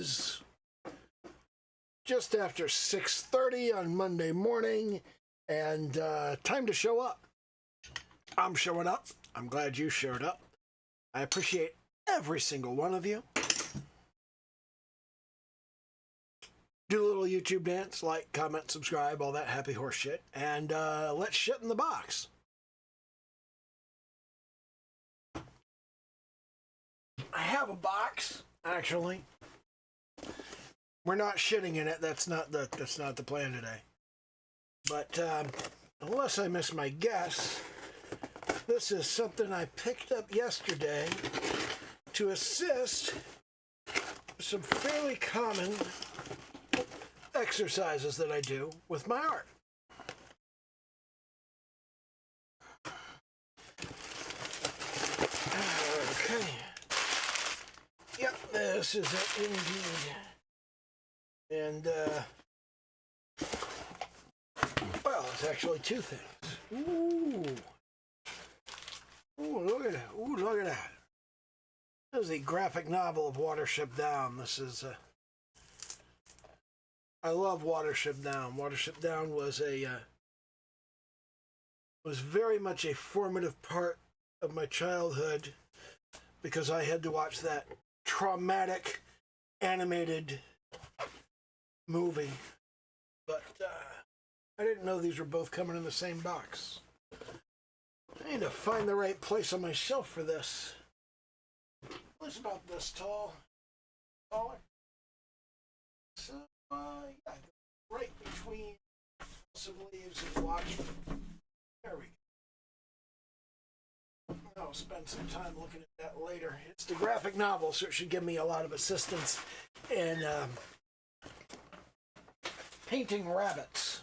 is just after 6:30 on Monday morning, and time to show up. I'm showing up. I'm glad you showed up. I appreciate every single one of you. Do a little YouTube dance, like, comment, subscribe, all that happy horse shit, and let's shit in the box. I have a box, actually. We're not shitting in it. That's not the plan today. But unless I miss my guess, this is something I picked up yesterday to assist with some fairly common exercises that I do with my art. Okay. Yep, this is it indeed. And, well, it's actually two things. Ooh. Ooh, look at that. Ooh, look at that. This is a graphic novel of Watership Down. This is, I love Watership Down. Watership Down was very much a formative part of my childhood because I had to watch that traumatic animated movie. But I didn't know these were both coming in the same box. I need to find the right place on my shelf for this. It's about this tall. Taller. So, yeah, right between some leaves and Watchmen. There we go. I'll spend some time looking at that later. It's the graphic novel, so it should give me a lot of assistance in painting rabbits,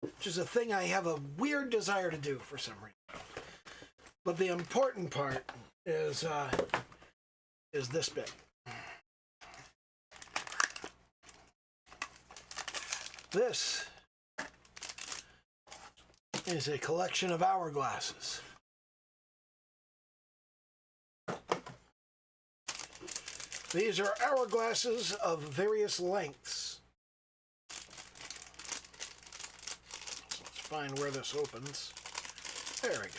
which is a thing I have a weird desire to do for some reason. But the important part is this bit. This is a collection of hourglasses. These are hourglasses of various lengths. So let's find where this opens. There we go.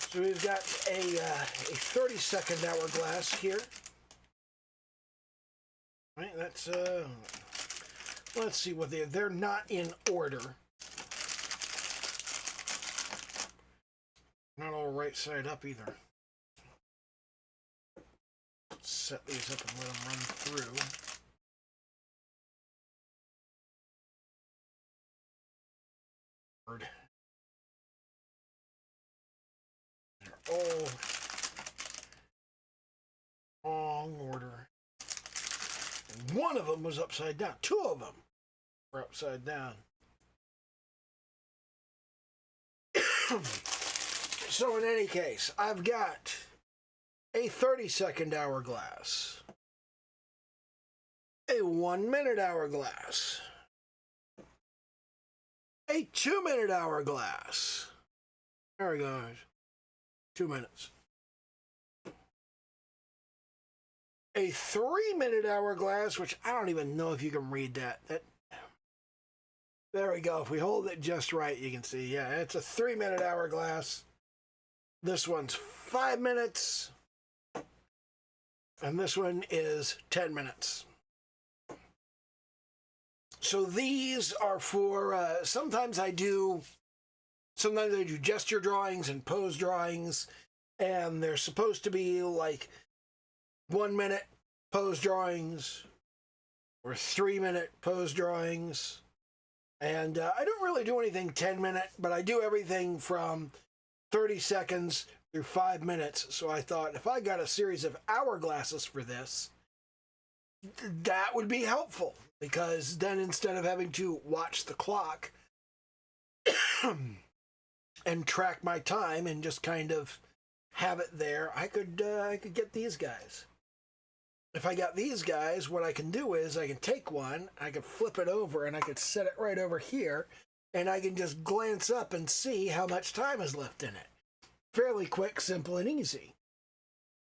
So we've got a 30-second hourglass here. Right, that's let's see what they're not in order. Not all right side up either. Let's set these up and let them run through. They're all wrong order. And one of them was upside down. Two of them were upside down. So in any case, I've got a 30-second hourglass, a 1-minute hourglass, a 2-minute hourglass. There we go. 2 minutes. A 3-minute hourglass, which I don't even know if you can read that. There we go. If we hold it just right, you can see. Yeah, it's a 3-minute hourglass. This one's 5 minutes. And this one is 10 minutes. So these are for, sometimes I do gesture drawings and pose drawings, and they're supposed to be like 1-minute pose drawings or 3-minute pose drawings. And I don't really do anything 10-minute, but I do everything from 30 seconds through 5 minutes. So I thought if I got a series of hourglasses for this, that would be helpful, because then instead of having to watch the clock and track my time and just kind of have it there, I could get these guys. If I got these guys, what I can do is I can take one, I can flip it over, and I could set it right over here, and I can just glance up and see how much time is left in it. fairly quick, simple, and easy.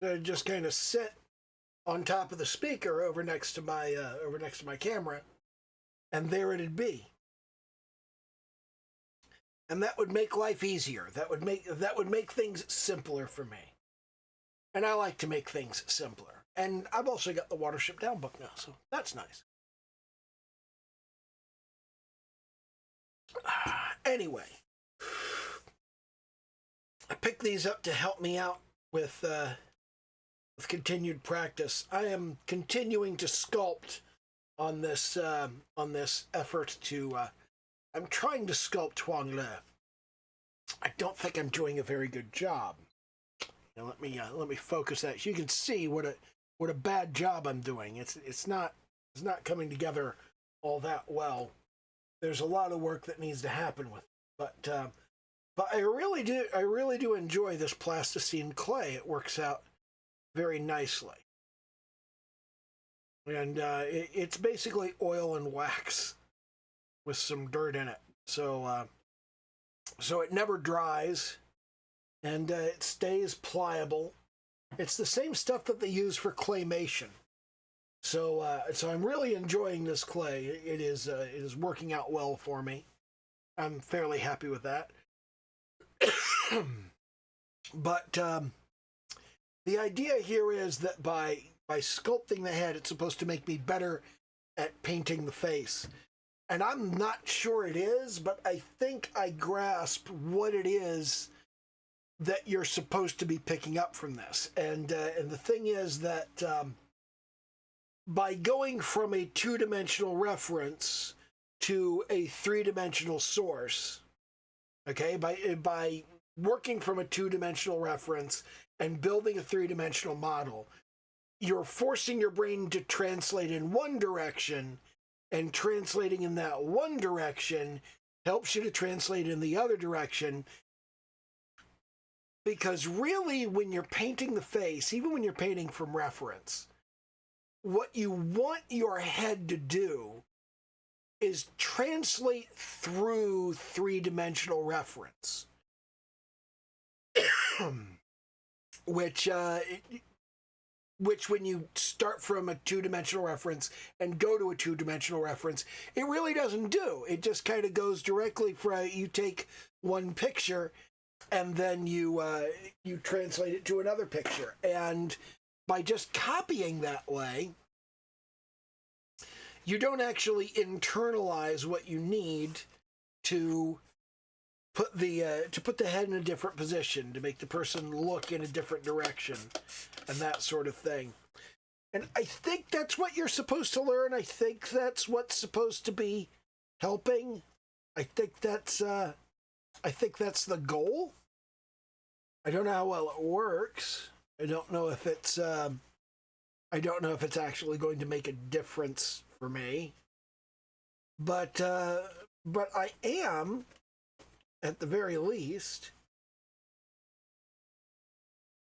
So just kind of sit on top of the speaker over next to my camera, and there it'd be. And that would make life easier. That would make things simpler for me. And I like to make things simpler. And I've also got the Watership Down book now, so that's nice. Anyway, I picked these up to help me out with continued practice. I am continuing to sculpt on this effort to. I'm trying to sculpt Huang Le. I don't think I'm doing a very good job. Now let me focus that. So you can see what a bad job I'm doing. It's not coming together all that well. There's a lot of work that needs to happen with it. But I really do enjoy this plasticine clay. It works out very nicely. And it's basically oil and wax with some dirt in it. So it never dries, and it stays pliable. It's the same stuff that they use for claymation. So I'm really enjoying this clay. It is working out well for me. I'm fairly happy with that. But the idea here is that by sculpting the head, it's supposed to make me better at painting the face. And I'm not sure it is, but I think I grasp what it is that you're supposed to be picking up from this. And the thing is that by going from a two-dimensional reference to a three-dimensional source, okay, by working from a two-dimensional reference and building a three-dimensional model, you're forcing your brain to translate in one direction, and translating in that one direction helps you to translate in the other direction. Because really, when you're painting the face, even when you're painting from reference, what you want your head to do is translate through three-dimensional reference. Which when you start from a two-dimensional reference and go to a two-dimensional reference, it really doesn't do. It just kind of goes directly from, you take one picture and then you translate it to another picture. And by just copying that way, you don't actually internalize what you need to put the head in a different position, to make the person look in a different direction, and that sort of thing. And I think that's what you're supposed to learn. I think that's what's supposed to be helping. I think that's the goal. I don't know how well it works. I don't know if it's actually going to make a difference for me. But I am, at the very least,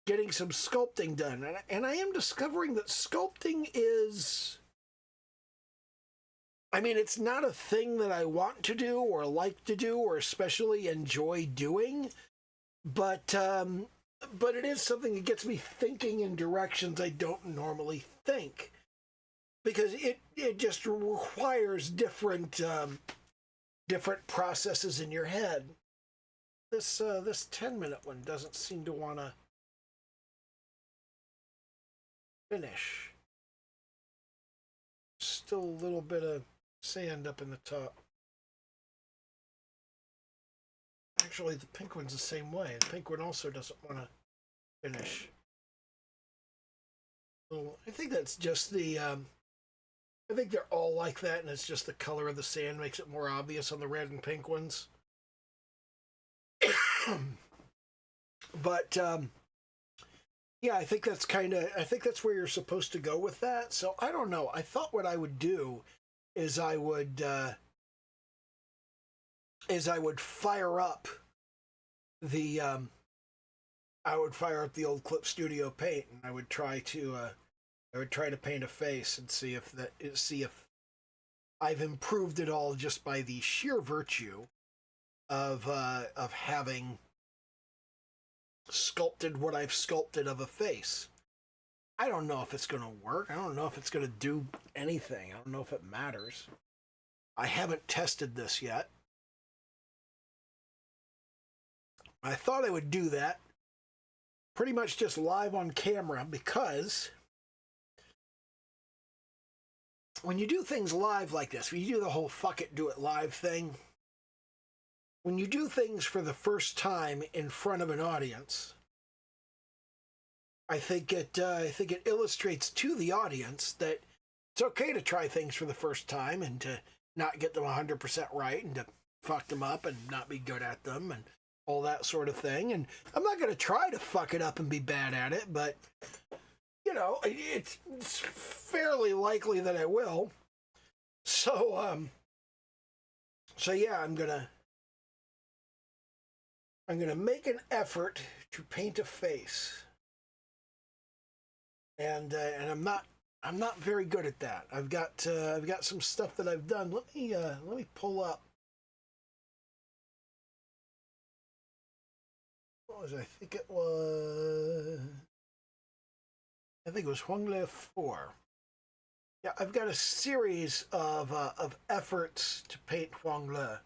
getting some sculpting done. And I am discovering that sculpting is, I mean, it's not a thing that I want to do or like to do or especially enjoy doing, but it is something that gets me thinking in directions I don't normally think, because it just requires different processes in your head. This 10-minute one doesn't seem to want to finish. Still a little bit of sand up in the top. Actually, the pink one's the same way. The pink one also doesn't want to finish. So I think that's just the I think they're all like that, and it's just the color of the sand makes it more obvious on the red and pink ones. But yeah, I think that's where you're supposed to go with that. So I don't know. I thought what I would do is I would fire up the old Clip Studio Paint, and I would try to paint a face and see if I've improved it all just by the sheer virtue of having sculpted what I've sculpted of a face. I don't know if it's going to work. I don't know if it's going to do anything. I don't know if it matters. I haven't tested this yet. I thought I would do that pretty much just live on camera, because when you do things live like this, when you do the whole fuck it, do it live thing, when you do things for the first time in front of an audience, I think it illustrates to the audience that it's okay to try things for the first time and to not get them 100% right and to fuck them up and not be good at them and all that sort of thing. And I'm not going to try to fuck it up and be bad at it, but, you know, it's fairly likely that I will. So yeah, I'm gonna make an effort to paint a face, and I'm not very good at that. I've got some stuff that I've done. Let me pull up. What was I think it was? I think it was Huangle 4. Yeah, I've got a series of efforts to paint Huangle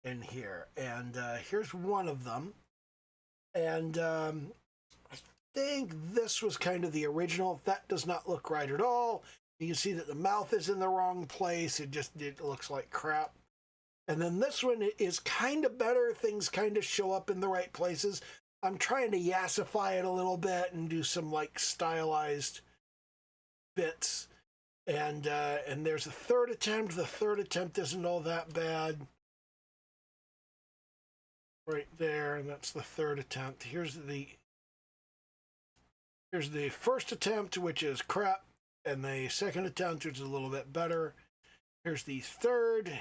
in here, and here's one of them. And I think this was kind of the original. That does not look right at all. You can see that the mouth is in the wrong place. It looks like crap. And then this one is kind of better. Things kind of show up in the right places. I'm trying to yassify it a little bit and do some like stylized bits. And there's a third attempt. The third attempt isn't all that bad. Right there, and that's the third attempt. Here's the first attempt, which is crap, and the second attempt, which is a little bit better. Here's the third.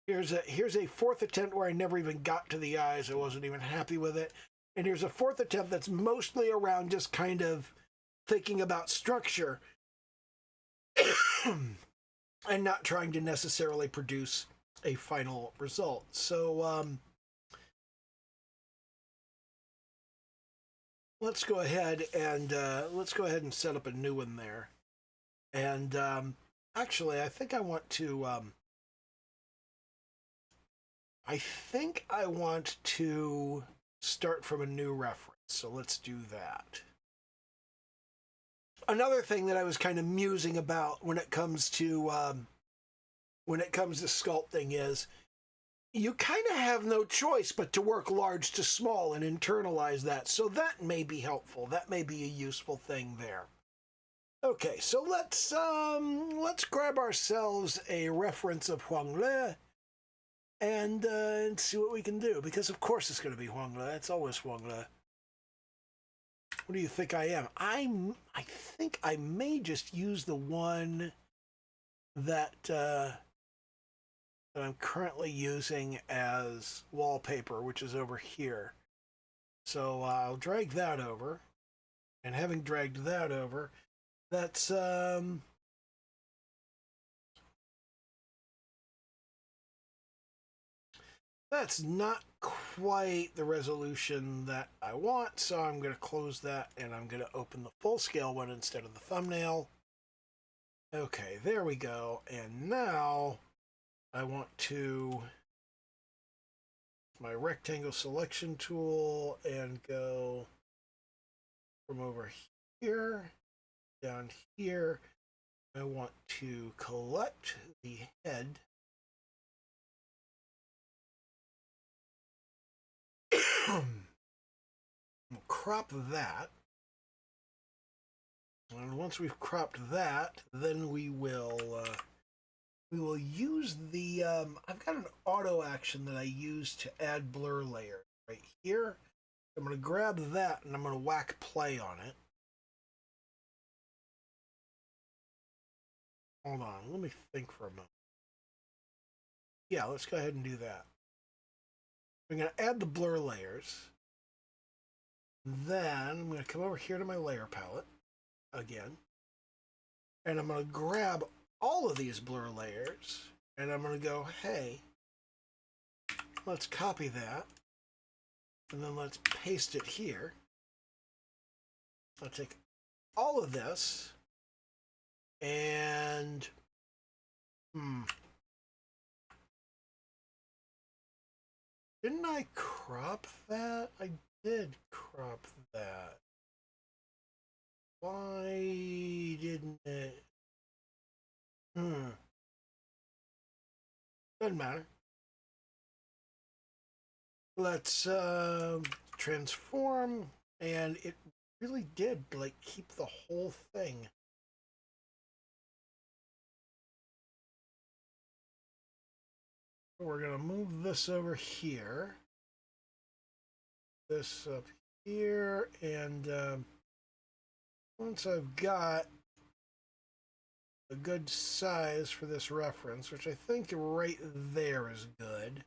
Here's a fourth attempt where I never even got to the eyes. I wasn't even happy with it. And here's a fourth attempt that's mostly around just kind of thinking about structure and not trying to necessarily produce a final result. So let's go ahead and set up a new one there. And actually, I think I want to start from a new reference. So let's do that. Another thing that I was kind of musing about when it comes to sculpting is you kind of have no choice but to work large to small and internalize that. So that may be helpful. That may be a useful thing there. Okay, so let's grab ourselves a reference of Huangle and see what we can do. Because of course it's going to be Huangle. It's always Huangle. What do you think I am? I think I may just use the one that I'm currently using as wallpaper, which is over here. So I'll drag that over, and having dragged that over, that's not quite the resolution that I want, so I'm going to close that and I'm going to open the full scale one instead of the thumbnail. Okay, there we go. And now I want to my rectangle selection tool and go from over here down here. I want to collect the head. We'll crop that. And once we've cropped that, then we will use the I've got an auto action that I use to add blur layer right here. I'm going to grab that and I'm going to whack play on it. Hold on, let me think for a moment. Yeah, let's go ahead and do that. I'm going to add the blur layers. Then I'm going to come over here to my layer palette again. And I'm going to grab all of these blur layers. And I'm going to go, hey, let's copy that. And then let's paste it here. I'll take all of this and didn't I crop that? I did crop that. Why didn't it? Doesn't matter. Let's transform, and it really did like keep the whole thing. We're gonna move this over here, this up here, and once I've got a good size for this reference, which I think right there is good,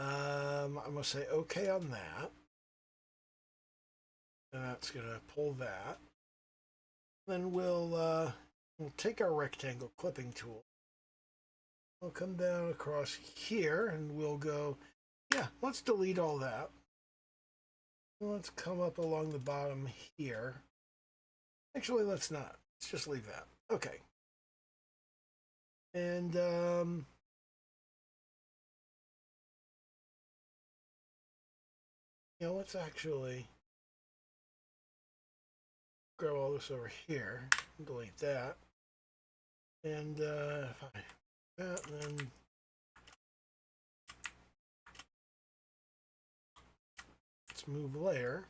I'm gonna say okay on that, and that's gonna pull that. Then we'll take our rectangle clipping tool. We'll come down across here and we'll go, yeah, let's delete all that. Let's come up along the bottom here. Actually, let's not. Let's just leave that. Okay. And let's actually grab all this over here, delete that. And if I that, then let's move layer.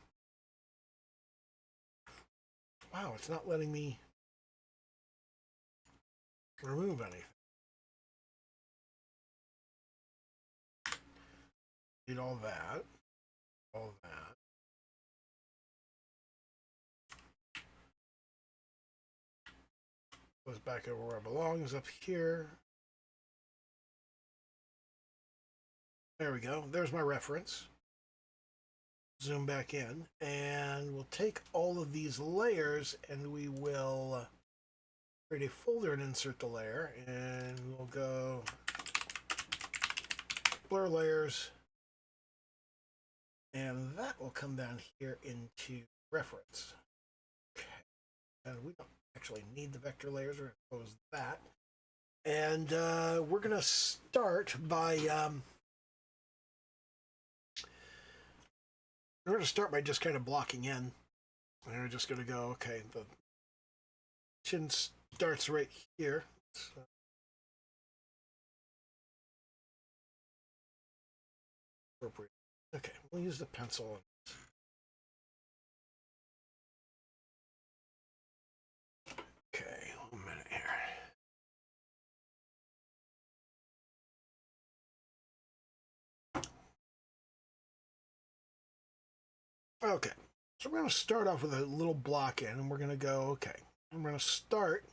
Wow, it's not letting me remove anything. Need all that. All that. Goes back over where it belongs, up here. There we go. There's my reference. Zoom back in, and we'll take all of these layers and we will create a folder and insert the layer, and we'll go blur layers, and that will come down here into reference. Okay, and we don't actually need the vector layers. We're going to close that, and we're going to start by just kind of blocking in. And we're just going to go, okay, the chin starts right here. So appropriate. Okay, we'll use the pencil. Okay, 1 minute here. Okay, so we're going to start off with a little block in, and we're going to go, okay, I'm going to start.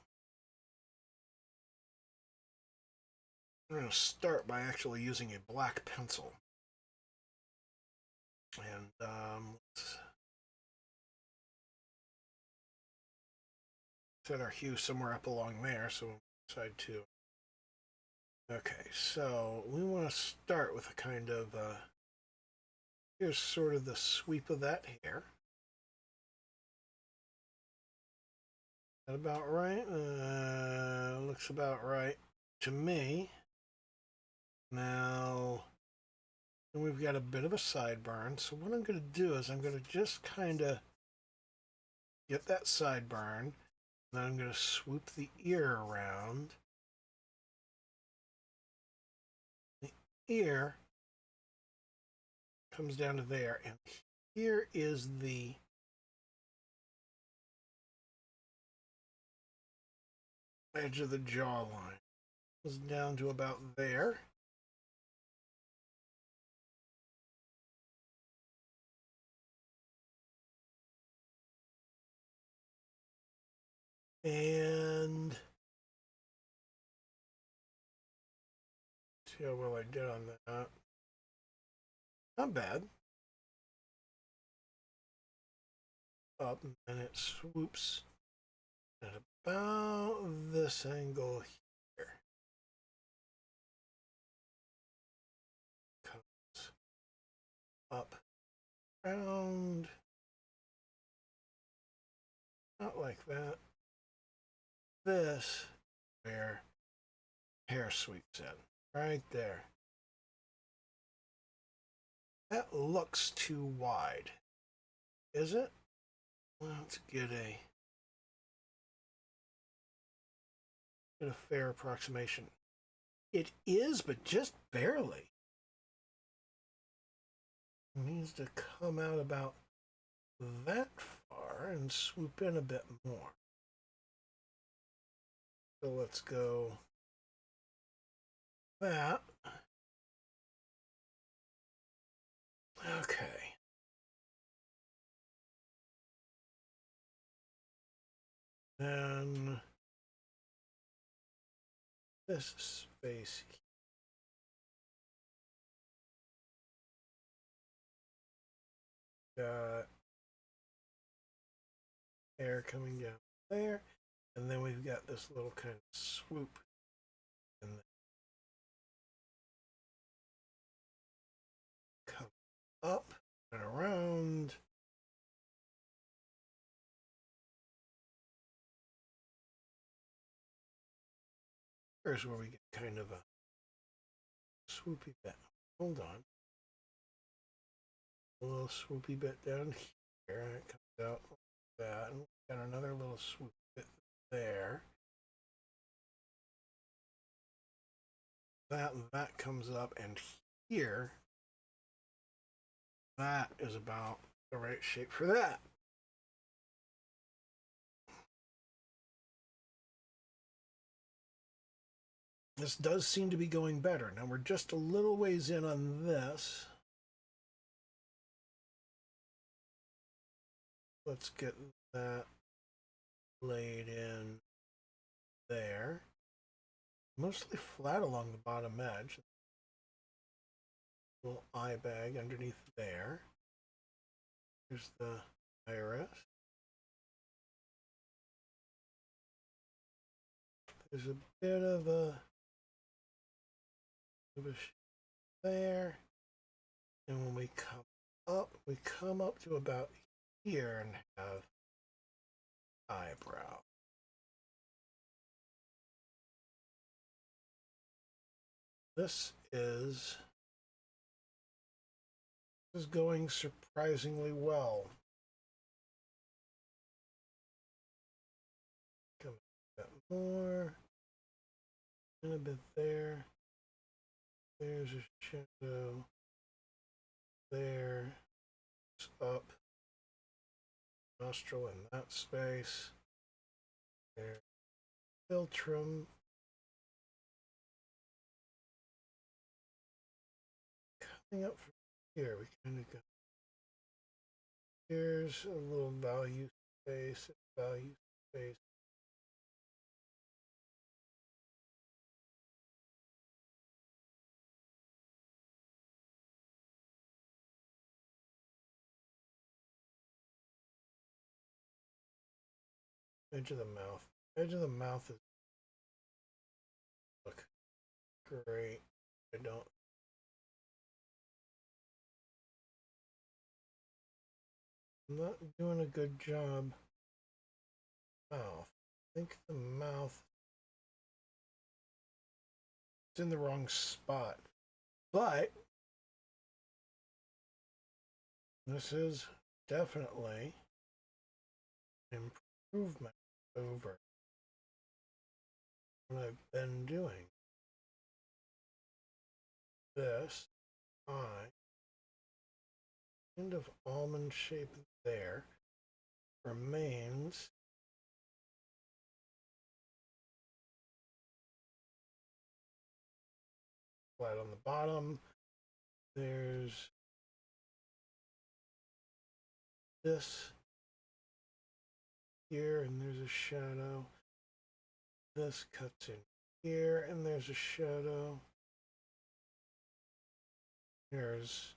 I'm going to start by actually using a black pencil. And let's set our hue somewhere up along there, so side 2. Okay, so we want to start with a kind of, here's sort of the sweep of that hair. Is that about right? Looks about right to me. Now, we've got a bit of a sideburn, so what I'm going to do is I'm going to just kind of get that sideburn, and then I'm going to swoop the ear around. The ear comes down to there, and here is the edge of the jawline. Goes down to about there. And see how well I did on that. Not bad. Up, and it swoops at about this angle here. Comes up around. Not like that. This, where hair sweeps in. Right there. That looks too wide. Is it? Let's get a fair approximation. It is, but just barely. It needs to come out about that far and swoop in a bit more. So let's go that. Okay. Then this space got air coming down there, and then we've got this little kind of swoop in there. Come up and around. Here's where we get kind of a swoopy bit. Hold on. A little swoopy bit down here, and it comes out like that. And we've got another little swoop bit there. That comes up, and here, that is about the right shape for that. This does seem to be going better. Now we're just a little ways in on this. Let's get that laid in there. Mostly flat along the bottom edge. Little eye bag underneath there. Here's the iris. There's a bit of a there. And when we come up to about here and have eyebrow. This is going surprisingly well. Come a bit more. And a bit there. There's a shadow. There. It's up. Nostril in that space. There. Philtrum. Coming up from here, we kind of got. Here's a little value space. Edge of the mouth. Edge of the mouth is look great. I'm not doing a good job. Mouth. I think the mouth is in the wrong spot. But this is definitely an improvement over what I've been doing. This eye, kind of almond shape there, remains flat on the bottom. There's this here, and there's a shadow. This cuts in here, and there's a shadow. Here's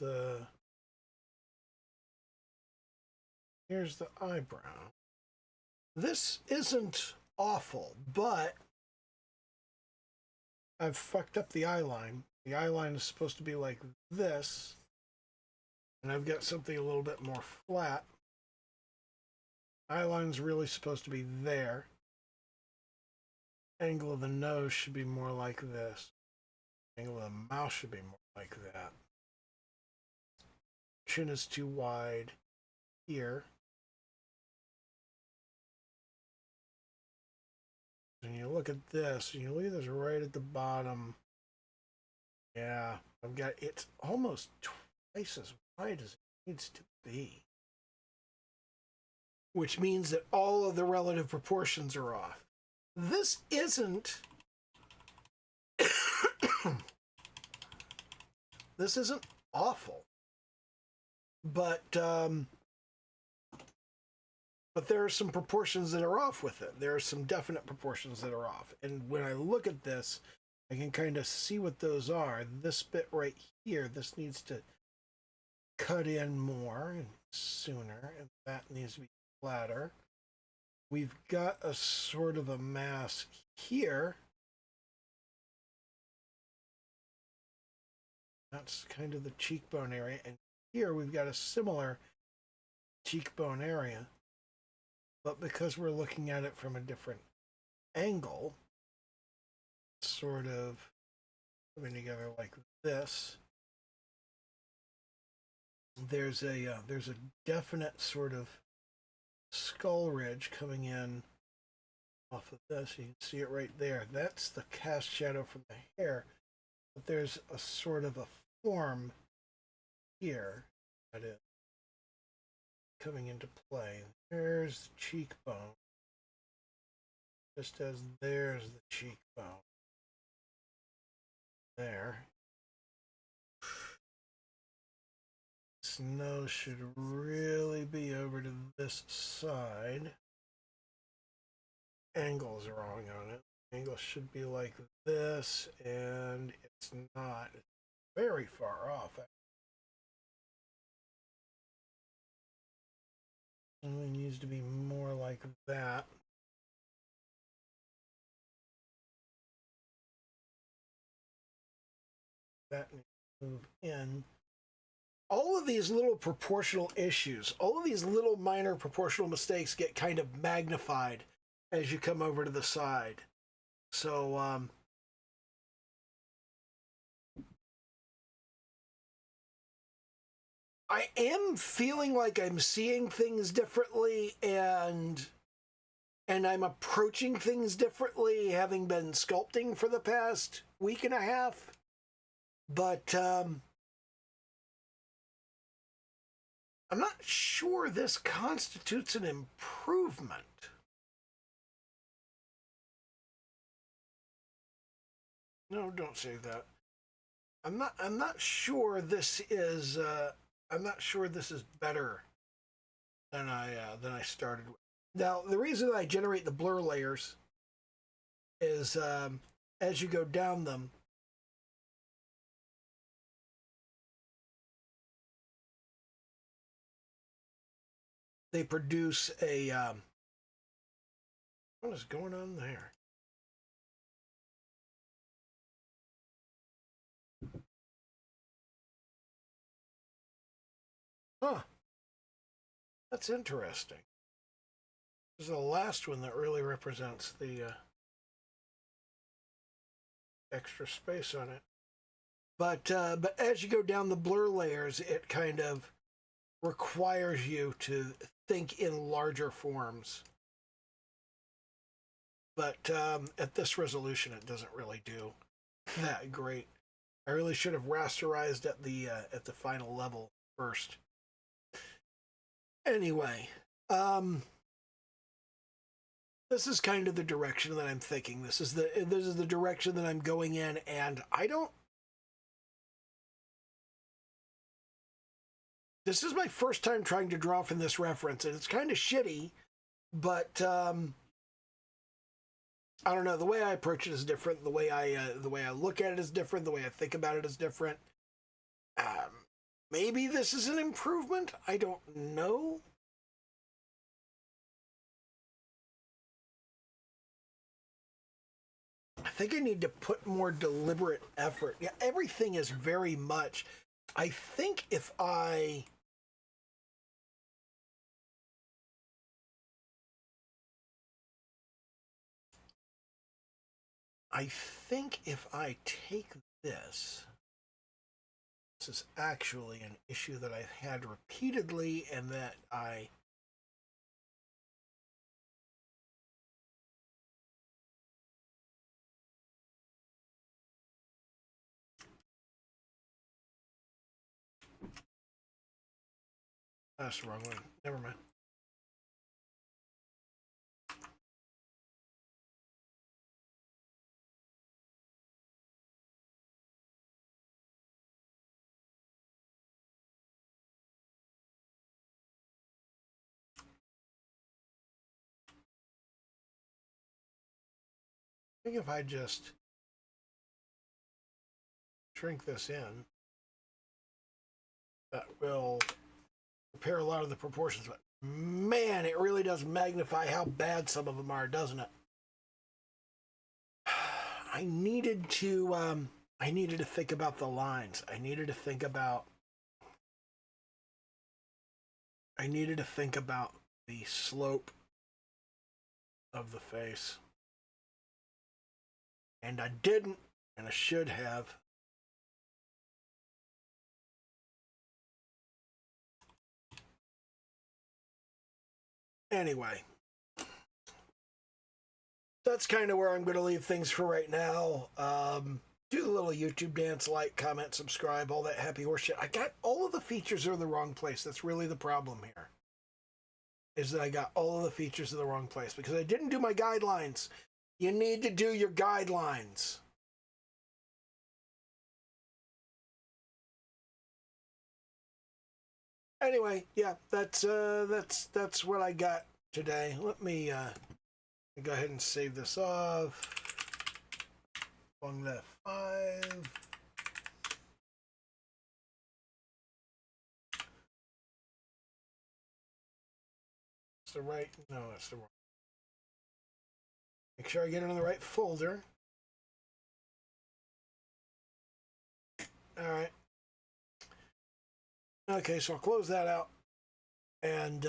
the eyebrow. This isn't awful, but I've fucked up the eye line. The eye line is supposed to be like this, and I've got something a little bit more flat. Eye line's really supposed to be there. Angle of the nose should be more like this. Angle of the mouth should be more like that. Chin is too wide here. And you look at this, and you look at this right at the bottom. Yeah, I've got it's almost twice as wide as it needs to be. Which means that all of the relative proportions are off. This isn't this isn't awful. But there are some proportions that are off with it. There are some definite proportions that are off. And when I look at this, I can kind of see what those are. This bit right here, this needs to cut in more and sooner, and that needs to be flatter. We've got a sort of a mass here. That's kind of the cheekbone area. And here we've got a similar cheekbone area. But because we're looking at it from a different angle, sort of coming together like this, there's a definite sort of skull ridge coming in off of this. You can see it right there. That's the cast shadow from the hair. But there's a sort of a form here that is coming into play. There's the cheekbone. Just as there's the cheekbone. There. This nose should really be over to this side. Angle's wrong on it. Angle should be like this, and it's not. It's very far off. It needs to be more like that. That needs to move in. All of these little proportional issues, all of these little minor proportional mistakes get kind of magnified as you come over to the side. So, I am feeling like I'm seeing things differently, and I'm approaching things differently, having been sculpting for the past week and a half. But I'm not sure this constitutes an improvement. No, don't say that. I'm not sure this is I'm not sure this is better than I started with. Now, the reason I generate the blur layers is as you go down them, they produce a what is going on there? Huh. That's interesting. This is the last one that really represents the extra space on it. But as you go down the blur layers, it kind of requires you to think in larger forms. But at this resolution, it doesn't really do that great. I really should have rasterized at the final level first. Anyway, this is kind of the direction that I'm thinking. This is the direction that I'm going in, and this is my first time trying to draw from this reference, and it's kind of shitty, but I don't know. The way I approach it is different. The way I look at it is different. The way I think about it is different. Maybe this is an improvement. I don't know. I think I need to put more deliberate effort. Yeah, everything is very much. I think if I take this is actually an issue that I've had repeatedly, and that that's the wrong one. Never mind. I think if I just shrink this in, that will repair a lot of the proportions. But man, it really does magnify how bad some of them are, doesn't it? I needed to think about the lines. I needed to think about the slope of the face. And I didn't, and I should have. Anyway, that's kind of where I'm going to leave things for right now. Do the little YouTube dance, like, comment, subscribe, all that happy horse shit. I got all of the features are in the wrong place. That's really the problem here. Is that I got all of the features in the wrong place because I didn't do my guidelines. You need to do your guidelines. Anyway, yeah, that's what I got today. Let me go ahead and save this off. Long left 5. It's the right. No, that's the wrong. Make sure I get it in the right folder. All right. Okay, so I'll close that out. And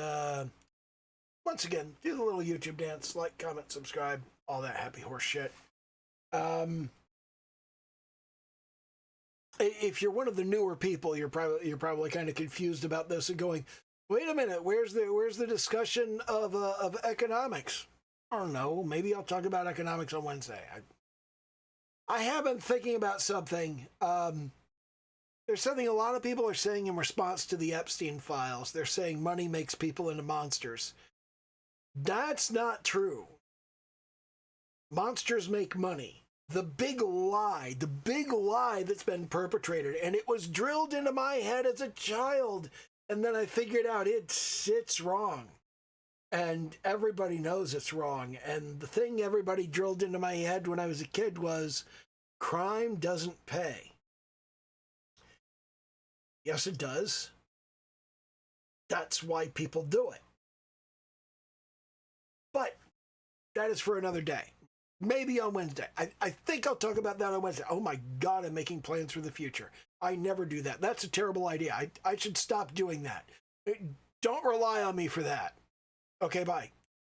once again, do the little YouTube dance, like, comment, subscribe, all that happy horse shit. If you're one of the newer people, you're probably kind of confused about this and going, "Wait a minute, where's the discussion of economics?" I don't know. Maybe I'll talk about economics on Wednesday. I have been thinking about something. There's something a lot of people are saying in response to the Epstein files. They're saying money makes people into monsters. That's not true. Monsters make money. The big lie that's been perpetrated, and it was drilled into my head as a child, and then I figured out it's wrong. And everybody knows it's wrong. And the thing everybody drilled into my head when I was a kid was crime doesn't pay. Yes, it does. That's why people do it. But that is for another day. Maybe on Wednesday. I think I'll talk about that on Wednesday. Oh my God, I'm making plans for the future. I never do that. That's a terrible idea. I should stop doing that. Don't rely on me for that. Okay, bye.